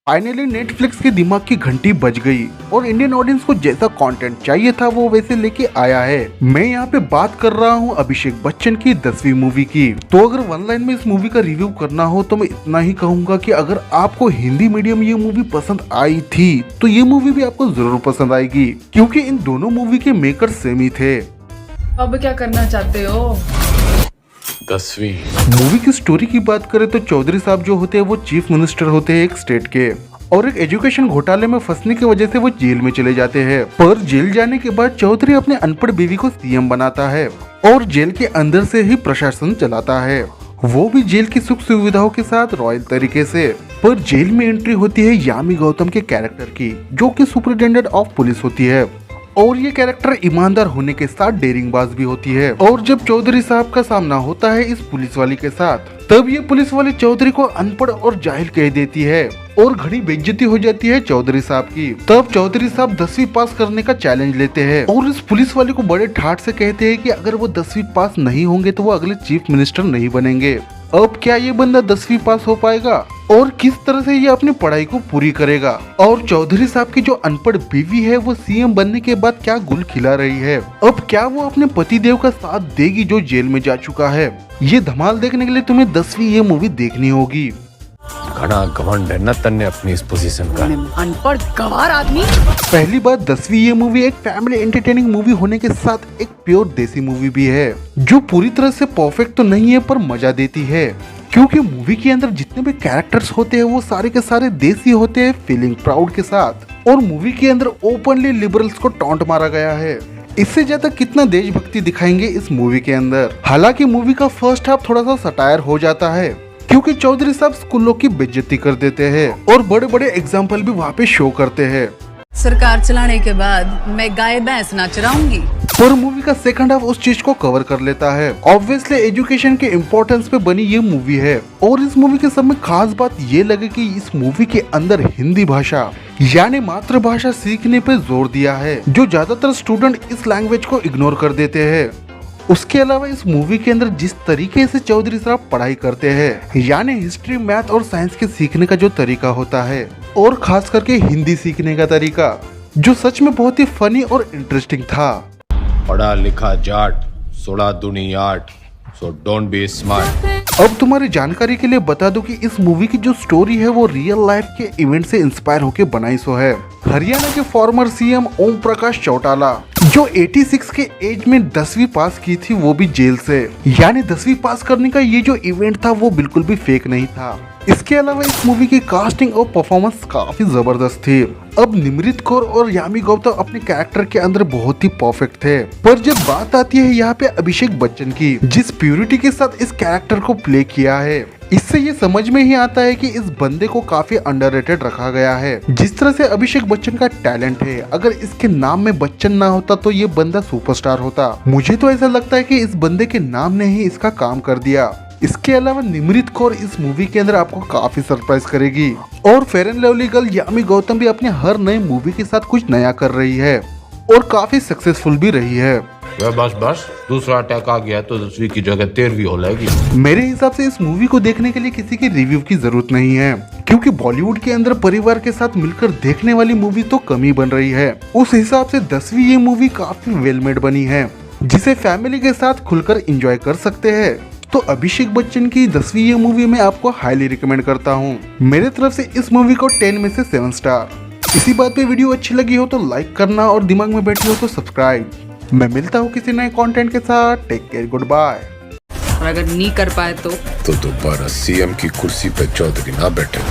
Finally Netflix के दिमाग की घंटी बज गई और इंडियन ऑडियंस को जैसा कंटेंट चाहिए था वो वैसे लेके आया है। मैं यहाँ पे बात कर रहा हूँ अभिषेक बच्चन की 10वीं मूवी की। तो अगर वन लाइन में इस मूवी का रिव्यू करना हो तो मैं इतना ही कहूंगा कि अगर आपको हिंदी मीडियम ये मूवी पसंद आई थी तो ये मूवी भी आपको जरूर पसंद आएगी, क्योंकि इन दोनों मूवी के मेकर सेम ही थे। अब क्या करना चाहते हो? 10वीं मूवी की स्टोरी की बात करें तो चौधरी साहब जो होते हैं वो चीफ मिनिस्टर होते हैं एक स्टेट के, और एक एजुकेशन घोटाले में फंसने की वजह से वो जेल में चले जाते हैं। पर जेल जाने के बाद चौधरी अपने अनपढ़ बीवी को सीएम बनाता है और जेल के अंदर से ही प्रशासन चलाता है, वो भी जेल की सुख सुविधाओं के साथ रॉयल तरीके से। पर जेल में एंट्री होती है यामी गौतम के कैरेक्टर की, जो कि सुपरिटेंडेंट ऑफ पुलिस होती है, और ये कैरेक्टर ईमानदार होने के साथ डेयरिंगबाज भी होती है। और जब चौधरी साहब का सामना होता है इस पुलिस वाली के साथ, तब ये पुलिस वाली चौधरी को अनपढ़ और जाहिल कह देती है और घनी बेइज्जती हो जाती है चौधरी साहब की। तब चौधरी साहब 10वीं पास करने का चैलेंज लेते हैं और इस पुलिस वाले को बड़े ठाठ से कहते हैं कि अगर वो 10वीं पास नहीं होंगे तो वो अगले चीफ मिनिस्टर नहीं बनेंगे। अब क्या ये बंदा 10वीं पास हो पाएगा और किस तरह से ये अपनी पढ़ाई को पूरी करेगा? और चौधरी साहब की जो अनपढ़ बीवी है वो सीएम बनने के बाद क्या गुल खिला रही है? अब क्या वो अपने पति देव का साथ देगी जो जेल में जा चुका है? ये धमाल देखने के लिए तुम्हें 10वीं ये मूवी देखनी होगी। घना घमंड है न तन्ने अपनी इस पोजीशन का। अनपढ़ गवार आदमी। पहली बात 10वीं ये मूवी एक फैमिली एंटरटेनिंग मूवी होने के साथ एक प्योर देसी मूवी भी है, जो पूरी तरह से परफेक्ट तो नहीं है पर मजा देती है, क्योंकि मूवी के अंदर जितने भी कैरेक्टर्स होते हैं वो सारे के सारे देसी होते हैं, फीलिंग प्राउड के साथ। और मूवी के अंदर ओपनली लिबरल्स को टॉन्ट मारा गया है। इससे ज्यादा कितना देशभक्ति दिखाएंगे इस मूवी के अंदर। हालांकि मूवी का फर्स्ट हाफ थोड़ा सा सटायर हो जाता है, क्योंकि चौधरी साहब स्कूलों की बेइज्जती कर देते हैं और बड़े बड़े एग्जाम्पल भी वहाँ पे शो करते हैं। सरकार चलाने के बाद मैं गाय भैंस ना चराऊंगी। पर मूवी का सेकंड हाफ उस चीज को कवर कर लेता है। ऑब्वियसली एजुकेशन के इम्पोर्टेंस पे बनी ये मूवी है, और इस मूवी के सब में खास बात ये लगे कि इस मूवी के अंदर हिंदी भाषा यानी मातृभाषा सीखने पे जोर दिया है, जो ज्यादातर स्टूडेंट इस लैंग्वेज को इग्नोर कर देते हैं। उसके अलावा इस मूवी के अंदर जिस तरीके से चौधरी साहब पढ़ाई करते हैं, यानी हिस्ट्री, मैथ और साइंस के सीखने का जो तरीका होता है, और खास करके हिंदी सीखने का तरीका, जो सच में बहुत ही फनी और इंटरेस्टिंग था। पढ़ा लिखा जाट, 16 दूनी 8, सो डोंट बी स्मार्ट। अब तुम्हारी जानकारी के लिए बता दूं कि इस मूवी की जो स्टोरी है वो रियल लाइफ के इवेंट से इंस्पायर होके बनाई सो है। हरियाणा के फॉर्मर सीएम ओम प्रकाश चौटाला, जो 86 के एज में 10वीं पास की थी, वो भी जेल से, यानी 10वीं पास करने का ये जो इवेंट था वो बिल्कुल भी फेक नहीं था। इसके अलावा इस मूवी की कास्टिंग और परफॉर्मेंस काफी जबरदस्त थी। अब निमृत कौर और यामी गौतम अपने कैरेक्टर के अंदर बहुत ही परफेक्ट थे, पर जब बात आती है यहाँ पे अभिषेक बच्चन की, जिस प्योरिटी के साथ इस कैरेक्टर को प्ले किया है, इससे ये समझ में ही आता है कि इस बंदे को काफी अंडररेटेड रखा गया है। जिस तरह से अभिषेक बच्चन का टैलेंट है, अगर इसके नाम में बच्चन ना होता तो ये बंदा सुपरस्टार होता। मुझे तो ऐसा लगता है कि इस बंदे के नाम ने ही इसका काम कर दिया। इसके अलावा निमृत कौर इस मूवी के अंदर आपको काफी सरप्राइज करेगी, और fair and lovely girl Yami Gautam भी अपने हर नए मूवी के साथ कुछ नया कर रही है और काफी सक्सेसफुल भी रही है। बस दूसरा अटैक आ गया तो 10वीं की जगह 13वीं हो जाएगी। मेरे हिसाब से इस मूवी को देखने के लिए किसी की रिव्यू की जरूरत नहीं है, क्योंकि बॉलीवुड के अंदर परिवार के साथ मिलकर देखने वाली मूवी तो कम ही बन रही है। उस हिसाब से 10वीं ये मूवी काफी वेल मेड बनी है, जिसे फैमिली के साथ खुलकर एंजॉय कर सकते हैं। तो अभिषेक बच्चन की 10वीं ये मूवी मैं आपको हाईली रिकमेंड करता हूँ। मेरे तरफ से इस मूवी को 10 में से 7 स्टार। इसी बात पे वीडियो अच्छी लगी हो तो लाइक करना, और दिमाग में बैठी हो तो सब्सक्राइब। मैं मिलता हूँ किसी नए कंटेंट के साथ। Take care, goodbye. और अगर नहीं कर पाए तो दोबारा सीएम की कुर्सी पे चौधरी ना बैठे।